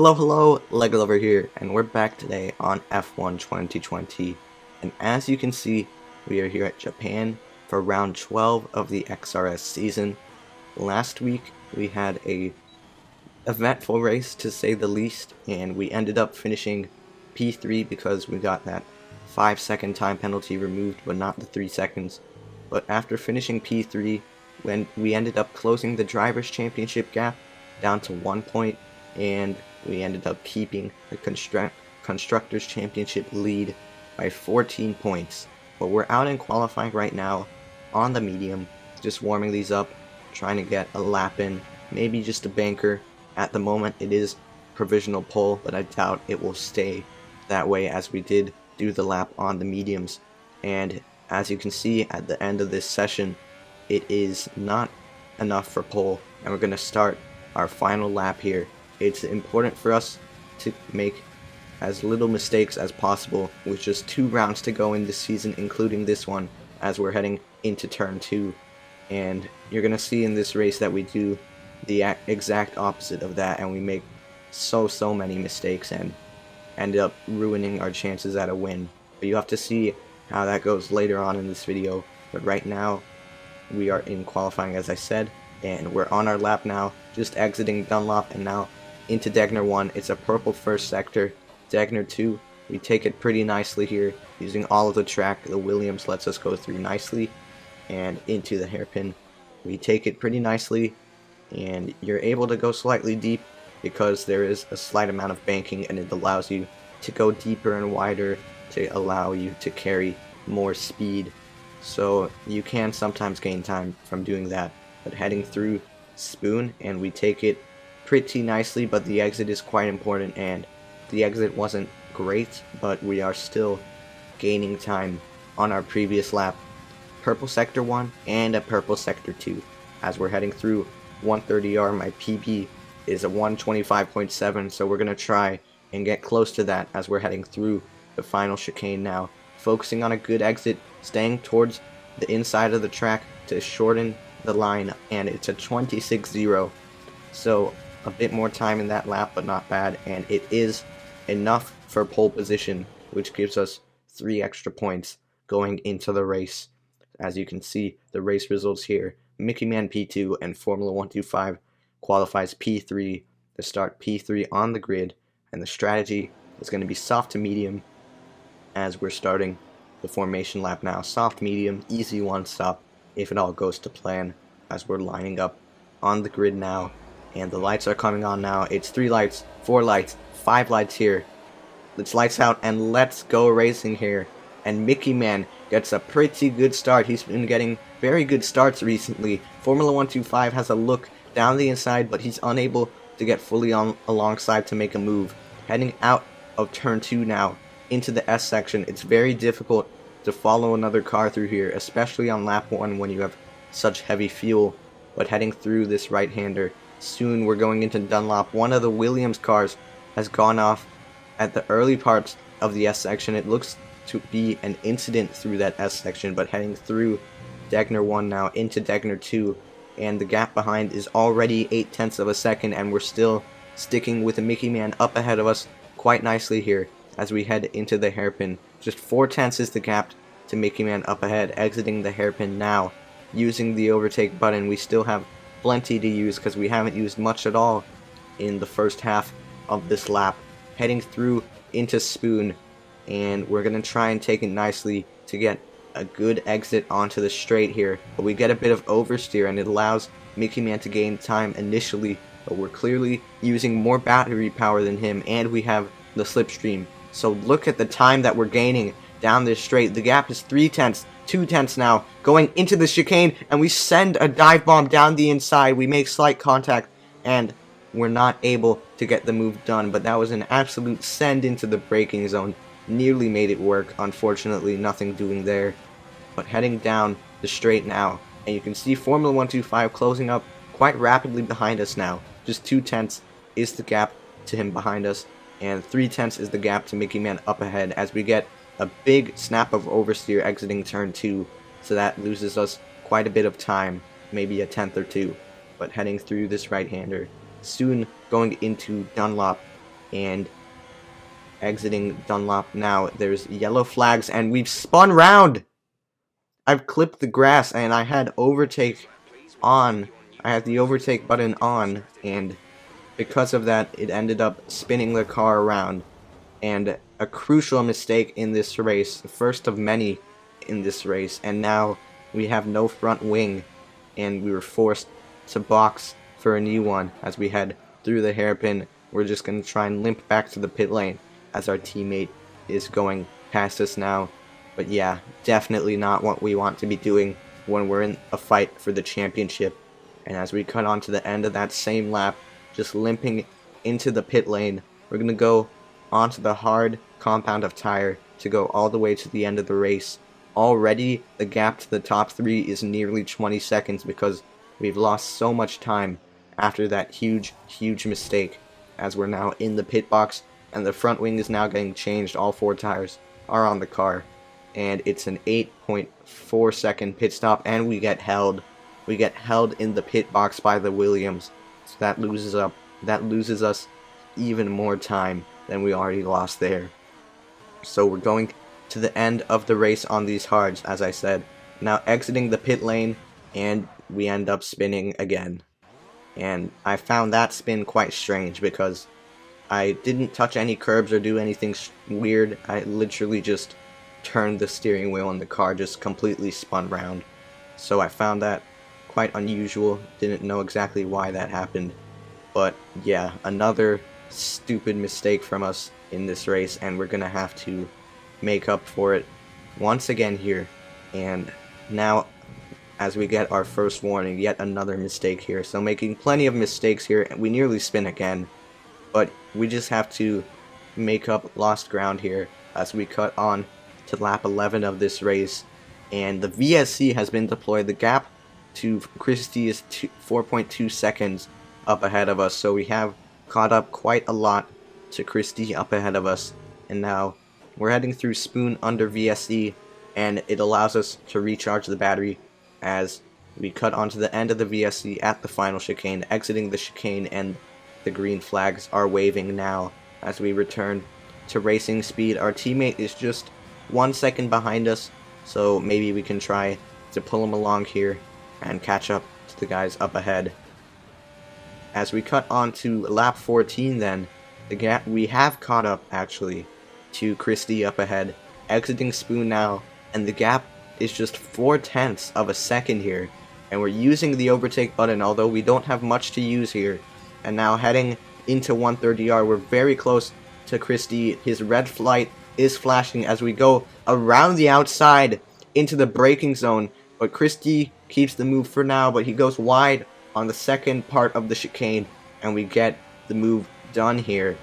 Hello, Lego Lover here, and we're back today on F1 2020. And as you can see, we are here at Japan for round 12 of the XRS season. Last week, we had a eventful race to say the least, and we ended up finishing P3 because we got that 5-second time penalty removed, but not the 3 seconds. But after finishing P3, when we ended up closing the Drivers' Championship gap down to 1 point, and we ended up keeping the Constructors' Championship lead by 14 points. But we're out in qualifying right now on the medium, just warming these up, trying to get a lap in, maybe just a banker. At the moment it is provisional pole, but I doubt it will stay that way as we did do the lap on the mediums. And as you can see at the end of this session, it is not enough for pole, and we're going to start our final lap here. It's important for us to make as little mistakes as possible with just 2 rounds to go in this season, including this one, as we're heading into turn 2. And you're going to see in this race that we do the exact opposite of that, and we make so many mistakes and end up ruining our chances at a win. But you have to see how that goes later on in this video. But right now, we are in qualifying, as I said, and we're on our lap now, just exiting Dunlop and now into Degner 1. It's a purple first sector. Degner 2, we take it pretty nicely here, using all of the track. The Williams lets us go through nicely, and into the hairpin. We take it pretty nicely, and you're able to go slightly deep because there is a slight amount of banking, and it allows you to go deeper and wider to allow you to carry more speed. So you can sometimes gain time from doing that. But heading through Spoon, and we take it pretty nicely, but the exit is quite important, and the exit wasn't great, but we are still gaining time on our previous lap. Purple sector 1 and a purple sector 2. As we're heading through 130R, my PB is a 125.7, so we're going to try and get close to that as we're heading through the final chicane now. Focusing on a good exit, staying towards the inside of the track to shorten the line, and it's a 26.0. So a bit more time in that lap, but not bad, and it is enough for pole position, which gives us 3 extra points going into the race. As you can see, the race results here: Mickey Man P2 and Formula 125 qualifies P3 to start P3 on the grid, and the strategy is going to be soft to medium as we're starting the formation lap now. Soft, medium, easy one stop if it all goes to plan, as we're lining up on the grid now. And the lights are coming on now. It's 3 lights, 4 lights, 5 lights here. It's lights out and let's go racing here. And Mickey Man gets a pretty good start. He's been getting very good starts recently. Formula 125 has a look down the inside, but he's unable to get fully on alongside to make a move. Heading out of turn 2 now into the S section. It's very difficult to follow another car through here, especially on lap 1 when you have such heavy fuel. But heading through this right-hander, soon we're going into Dunlop. One of the Williams cars has gone off at the early parts of the S section. It looks to be an incident through that S section, but heading through Degner 1 now into Degner 2, and the gap behind is already 0.8 of a second, and we're still sticking with the Mickey Man up ahead of us quite nicely here as we head into the hairpin. Just 0.4 is the gap to Mickey Man up ahead, exiting the hairpin now, using the overtake button. We still have plenty to use because we haven't used much at all in the first half of this lap. Heading through into Spoon, and we're going to try and take it nicely to get a good exit onto the straight here. But we get a bit of oversteer, and it allows Mickey Man to gain time initially, but we're clearly using more battery power than him, and we have the slipstream. So look at the time that we're gaining down this straight. The gap is 0.3, 0.2 now, going into the chicane, and we send a dive bomb down the inside. We make slight contact, and we're not able to get the move done, but that was an absolute send into the braking zone. Nearly made it work. Unfortunately, nothing doing there. But heading down the straight now, and you can see Formula 125 closing up quite rapidly behind us now. Just 0.2 is the gap to him behind us, and 0.3 is the gap to Mickey Man up ahead as we get a big snap of oversteer exiting turn 2, so that loses us quite a bit of time, maybe a 10th or 2. But heading through this right-hander, soon going into Dunlop, and exiting Dunlop now. There's yellow flags, and we've spun round. I've clipped the grass, and I had overtake on. I had the overtake button on, and because of that, it ended up spinning the car around. And a crucial mistake in this race, the first of many in this race, and now we have no front wing, and we were forced to box for a new one as we head through the hairpin. We're just going to try and limp back to the pit lane as our teammate is going past us now. But yeah, definitely not what we want to be doing when we're in a fight for the championship. And as we cut on to the end of that same lap, just limping into the pit lane, we're going to go onto the hard compound of tire to go all the way to the end of the race. Already, the gap to the top 3 is nearly 20 seconds because we've lost so much time after that huge mistake, as we're now in the pit box, and the front wing is now getting changed. All 4 tires are on the car, and it's an 8.4 second pit stop, and we get held. We get held in the pit box by the Williams, so that loses us even more time than we already lost there. So we're going to the end of the race on these hards, as I said. Now exiting the pit lane, and we end up spinning again. And I found that spin quite strange because I didn't touch any curbs or do anything weird. I literally just turned the steering wheel and the car just completely spun round. So I found that quite unusual. Didn't know exactly why that happened. But yeah, another stupid mistake from us in this race, and we're gonna have to make up for it once again here. And now, as we get our first warning, yet another mistake here. So making plenty of mistakes here, and we nearly spin again, but we just have to make up lost ground here as we cut on to lap 11 of this race. And the VSC has been deployed. The gap to Christie is 4.2 seconds up ahead of us, so we have caught up quite a lot to Christie up ahead of us. And now we're heading through Spoon under VSC, and it allows us to recharge the battery as we cut onto the end of the VSC at the final chicane, exiting the chicane, and the green flags are waving now as we return to racing speed. Our teammate is just 1 second behind us, so maybe we can try to pull him along here and catch up to the guys up ahead. As we cut on to lap 14 then, we have caught up actually to Christie up ahead, exiting Spoon now, and the gap is just 0.4 of a second here, and we're using the overtake button, although we don't have much to use here. And now heading into 130R, we're very close to Christie. His red light is flashing as we go around the outside into the braking zone, but Christie keeps the move for now, but he goes wide on the second part of the chicane, and we get the move done here.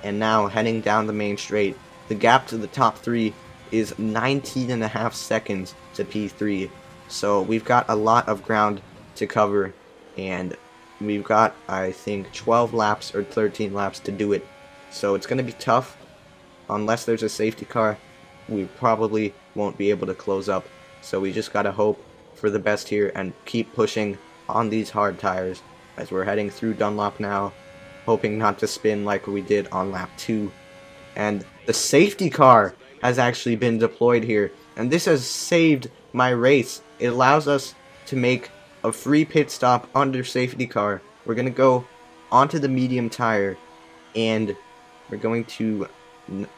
And now heading down the main straight, the gap to the top 3 is 19.5 seconds to P3, so we've got a lot of ground to cover, and we've got, I think, 12 laps or 13 laps to do it, so it's going to be tough. Unless there's a safety car, we probably won't be able to close up, so we just gotta hope for the best here and keep pushing on these hard tires as we're heading through Dunlop now, hoping not to spin like we did on lap 2. And the safety car has actually been deployed here, and this has saved my race. It allows us to make a free pit stop under safety car. We're going to go onto the medium tire, and we're going to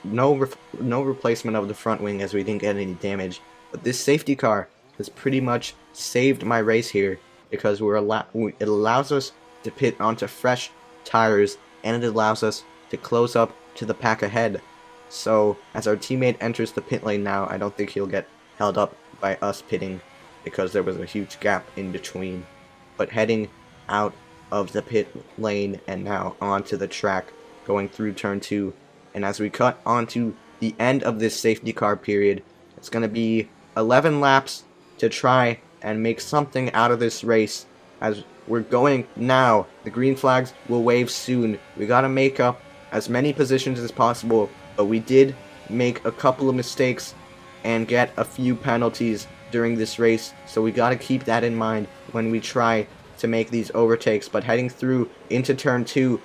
no replacement of the front wing as we didn't get any damage. But this safety car has pretty much saved my race here because it allows us to pit onto fresh tires, and it allows us to close up to the pack ahead. So as our teammate enters the pit lane now, I don't think he'll get held up by us pitting because there was a huge gap in between. But heading out of the pit lane and now onto the track, going through turn 2, and as we cut onto the end of this safety car period, it's going to be 11 laps to try and make something out of this race. As we're going now, the green flags will wave soon. We got to make up as many positions as possible, but we did make a couple of mistakes and get a few penalties during this race, so we got to keep that in mind when we try to make these overtakes. But heading through into turn 2,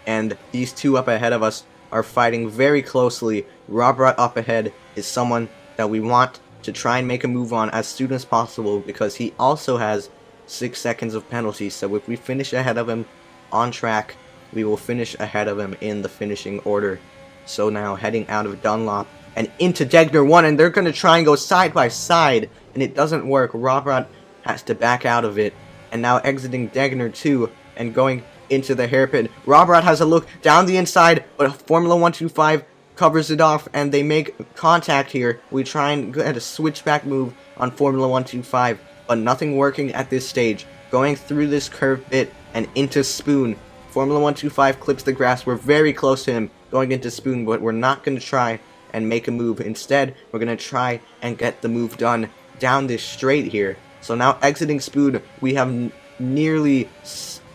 and these two up ahead of us are fighting very closely. Robert up ahead is someone that we want to try and make a move on as soon as possible because he also has 6 seconds of penalty. So if we finish ahead of him on track, we will finish ahead of him in the finishing order. So now heading out of Dunlop and into Degner 1, and they're going to try and go side by side, and it doesn't work. Robert has to back out of it, and now exiting Degner 2 and going into the hairpin. Robert has a look down the inside, but Formula 125 covers it off, and they make contact here. We try and get a switchback move on Formula 125, but nothing working at this stage. Going through this curved bit and into Spoon. Formula 125 clips the grass. We're very close to him going into Spoon, but we're not going to try and make a move. Instead, we're going to try and get the move done down this straight here. So now exiting Spoon, we have nearly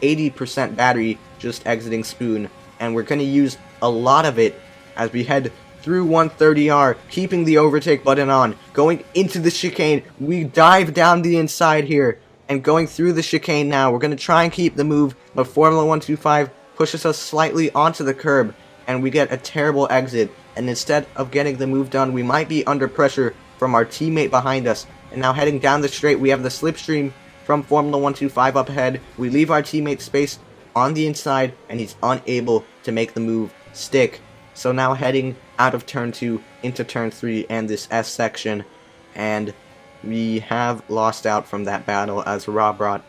80% battery just exiting Spoon, and we're going to use a lot of it as we head through 130R, keeping the overtake button on, going into the chicane. We dive down the inside here, and going through the chicane now. We're going to try and keep the move, but Formula 125 pushes us slightly onto the curb, and we get a terrible exit. And instead of getting the move done, we might be under pressure from our teammate behind us. And now heading down the straight, we have the slipstream from Formula 125 up ahead. We leave our teammate space on the inside, and he's unable to make the move stick. So now heading out of turn 2 into turn 3 and this S section, and we have lost out from that battle as Robert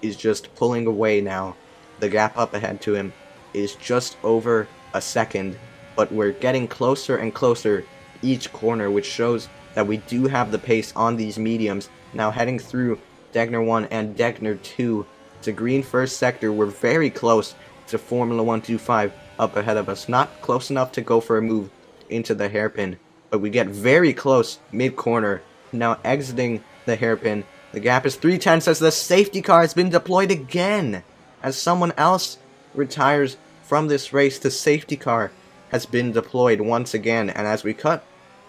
is just pulling away now. The gap up ahead to him is just over a second, but we're getting closer and closer each corner, which shows that we do have the pace on these mediums. Now heading through Degner 1 and Degner 2 to green first sector, we're very close to Formula 125 up ahead of us. Not close enough to go for a move into the hairpin, but we get very close mid-corner. Now exiting the hairpin, the gap is 3/10 as the safety car has been deployed again. As someone else retires from this race, the safety car has been deployed once again, and as we cut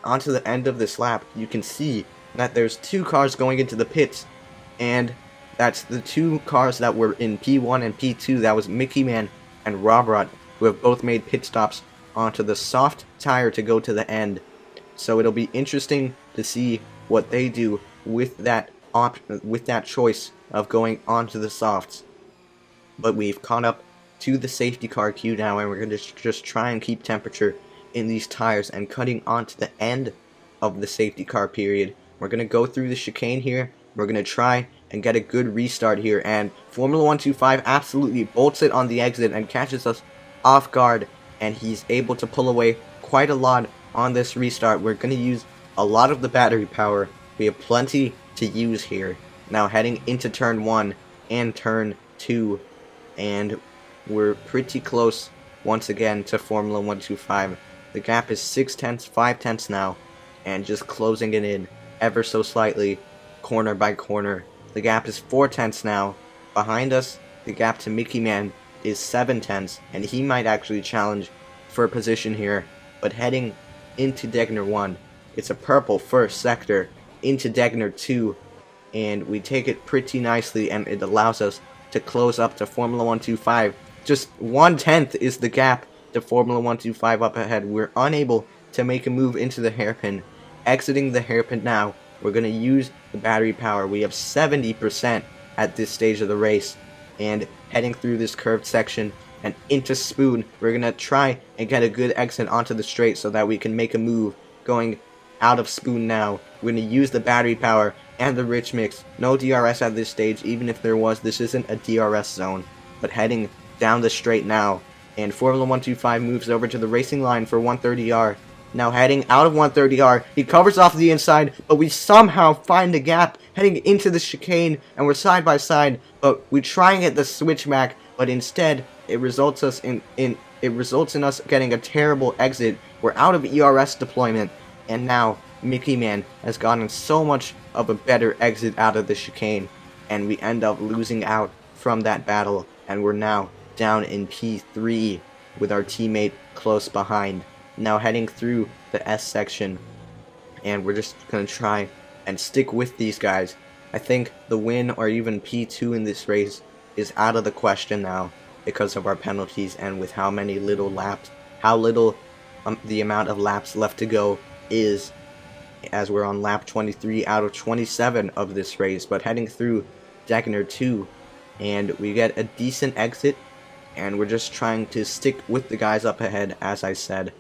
onto the end of this lap, you can see that there's 2 cars going into the pits, and that's the 2 cars that were in P1 and P2. That was Mickey Man and Robert, who have both made pit stops onto the soft tire to go to the end. So it'll be interesting to see what they do with that choice of going onto the softs. But we've caught up to the safety car queue now, and we're going to just try and keep temperature in these tires and cutting onto the end of the safety car period. We're going to go through the chicane here. We're going to try and get a good restart here, and Formula 125 absolutely bolts it on the exit and catches us off guard, and he's able to pull away quite a lot on this restart. We're going to use a lot of the battery power. We have plenty to use here. Now heading into turn 1 and turn 2, and we're pretty close once again to Formula 125. The gap is 6/10, 5/10 now, and just closing it in ever so slightly, corner by corner. The gap is 4/10 now. Behind us, the gap to Mickey Man is 7/10, and he might actually challenge for a position here. But heading into Degner 1, it's a purple first sector into Degner 2, and we take it pretty nicely, and it allows us to close up to Formula 125. Just 1/10 is the gap to Formula 125 up ahead. We're unable to make a move into the hairpin. Exiting the hairpin now, we're going to use the battery power. We have 70% at this stage of the race, and heading through this curved section and into Spoon, we're going to try and get a good exit onto the straight so that we can make a move going out of Spoon now. We're going to use the battery power and the rich mix. No DRS at this stage. Even if there was, this isn't a DRS zone. But heading down the straight now, and Formula 125 moves over to the racing line for 130R. Now heading out of 130R, he covers off the inside, but we somehow find a gap heading into the chicane, and we're side by side. But we try and get the switchback, but instead it results in us getting a terrible exit. We're out of ERS deployment, and now Mickey Man has gotten so much of a better exit out of the chicane, and we end up losing out from that battle, and we're now down in P3 with our teammate close behind. Now heading through the S section, and we're just going to try and stick with these guys. I think the win or even P2 in this race is out of the question now. because of our penalties and with how many little laps, how little the amount of laps left to go is, as we're on lap 23 out of 27 of this race. But heading through Degner 2, and we get a decent exit, and we're just trying to stick with the guys up ahead, as I said.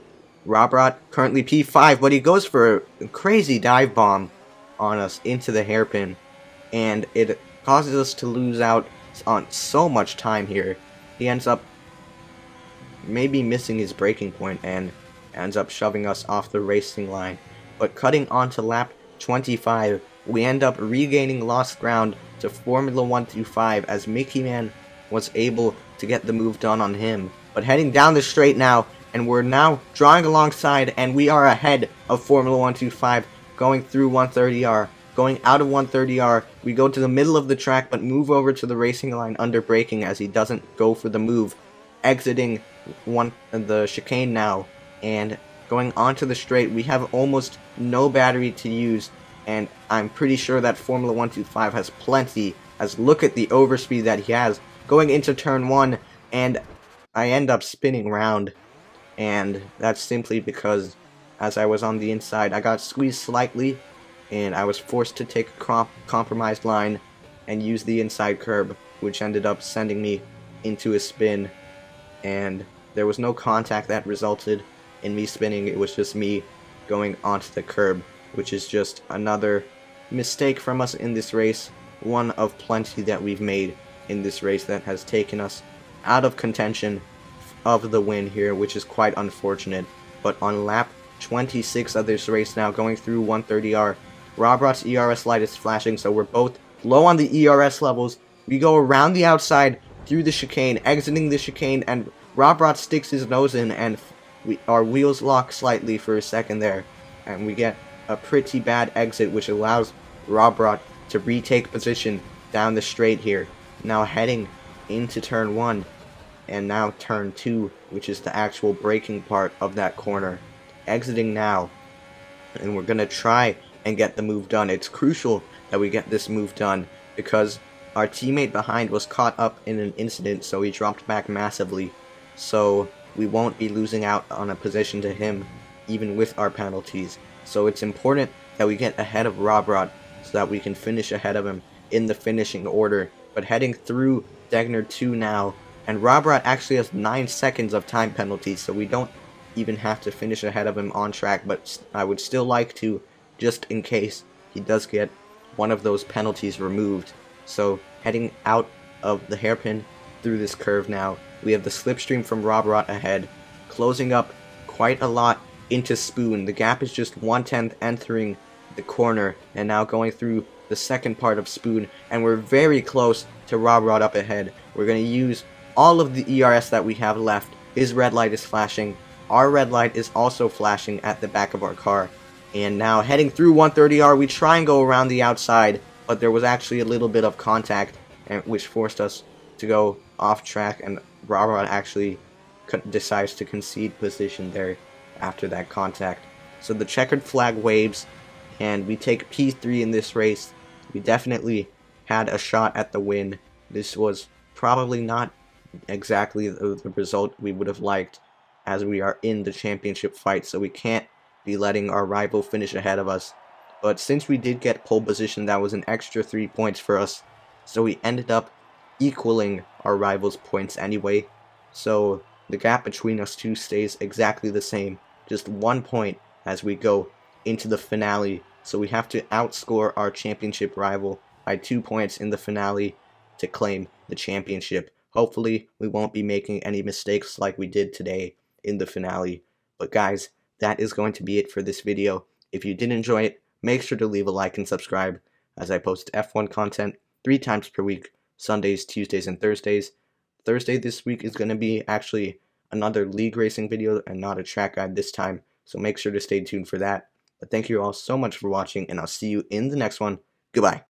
Robrot currently P5, but he goes for a crazy dive bomb on us into the hairpin, and it causes us to lose out on so much time here. He ends up maybe missing his braking point and ends up shoving us off the racing line. But cutting onto lap 25, we end up regaining lost ground to Formula 125 as Mickey Man was able to get the move done on him. But heading down the straight now, and we're now drawing alongside, and we are ahead of Formula 125, going through 130R. Going out of 130R, we go to the middle of the track, but move over to the racing line under braking as he doesn't go for the move. Exiting the chicane now, and going onto the straight, we have almost no battery to use, and I'm pretty sure that Formula 125 has plenty, as look at the overspeed that he has. Going into turn 1, and I end up spinning round, and that's simply because as I was on the inside, I got squeezed slightly, and I was forced to take a compromised line and use the inside curb, which ended up sending me into a spin, and there was no contact that resulted in me spinning. It was just me going onto the curb, which is just another mistake from us in this race, one of plenty that we've made in this race that has taken us out of contention of the win here, which is quite unfortunate. But on lap 26 of this race now, going through 130R, Robrot's ERS light is flashing, so we're both low on the ERS levels. We go around the outside through the chicane, exiting the chicane, and Robrot sticks his nose in, and our wheels lock slightly for a second there, and we get a pretty bad exit, which allows Robrot to retake position down the straight here. Now heading into turn 1, and now turn 2, which is the actual braking part of that corner. Exiting now, and we're going to try and get the move done. It's crucial that we get this move done because our teammate behind was caught up in an incident, so he dropped back massively. So we won't be losing out on a position to him, even with our penalties. So it's important that we get ahead of Robrot so that we can finish ahead of him in the finishing order. But heading through Degner 2 now, and Robrot actually has 9 seconds of time penalties, so we don't even have to finish ahead of him on track, but I would still like to, just in case he does get one of those penalties removed. So heading out of the hairpin through this curve now, we have the slipstream from Robrot ahead, closing up quite a lot into Spoon. The gap is just 1/10 entering the corner, and now going through the second part of Spoon, and we're very close to Robrot up ahead. We're going to use all of the ERS that we have left. His red light is flashing. Our red light is also flashing at the back of our car. And now heading through 130R, we try and go around the outside, but there was actually a little bit of contact, which forced us to go off track, and Robrot actually decides to concede position there after that contact. So the checkered flag waves, and we take P3 in this race. We definitely had a shot at the win. This was probably not exactly the result we would have liked, as we are in the championship fight, so we can't be letting our rival finish ahead of us. But since we did get pole position, that was an extra 3 points for us, so we ended up equaling our rival's points anyway. So the gap between us two stays exactly the same, just 1 point as we go into the finale. So we have to outscore our championship rival by 2 points in the finale to claim the championship. Hopefully we won't be making any mistakes like we did today in the finale. But guys, that is going to be it for this video. If you did enjoy it, make sure to leave a like and subscribe, as I post F1 content 3 times per week, Sundays, Tuesdays, and Thursdays. Thursday this week is going to be actually another league racing video and not a track guide this time, so make sure to stay tuned for that. But thank you all so much for watching, and I'll see you in the next one. Goodbye.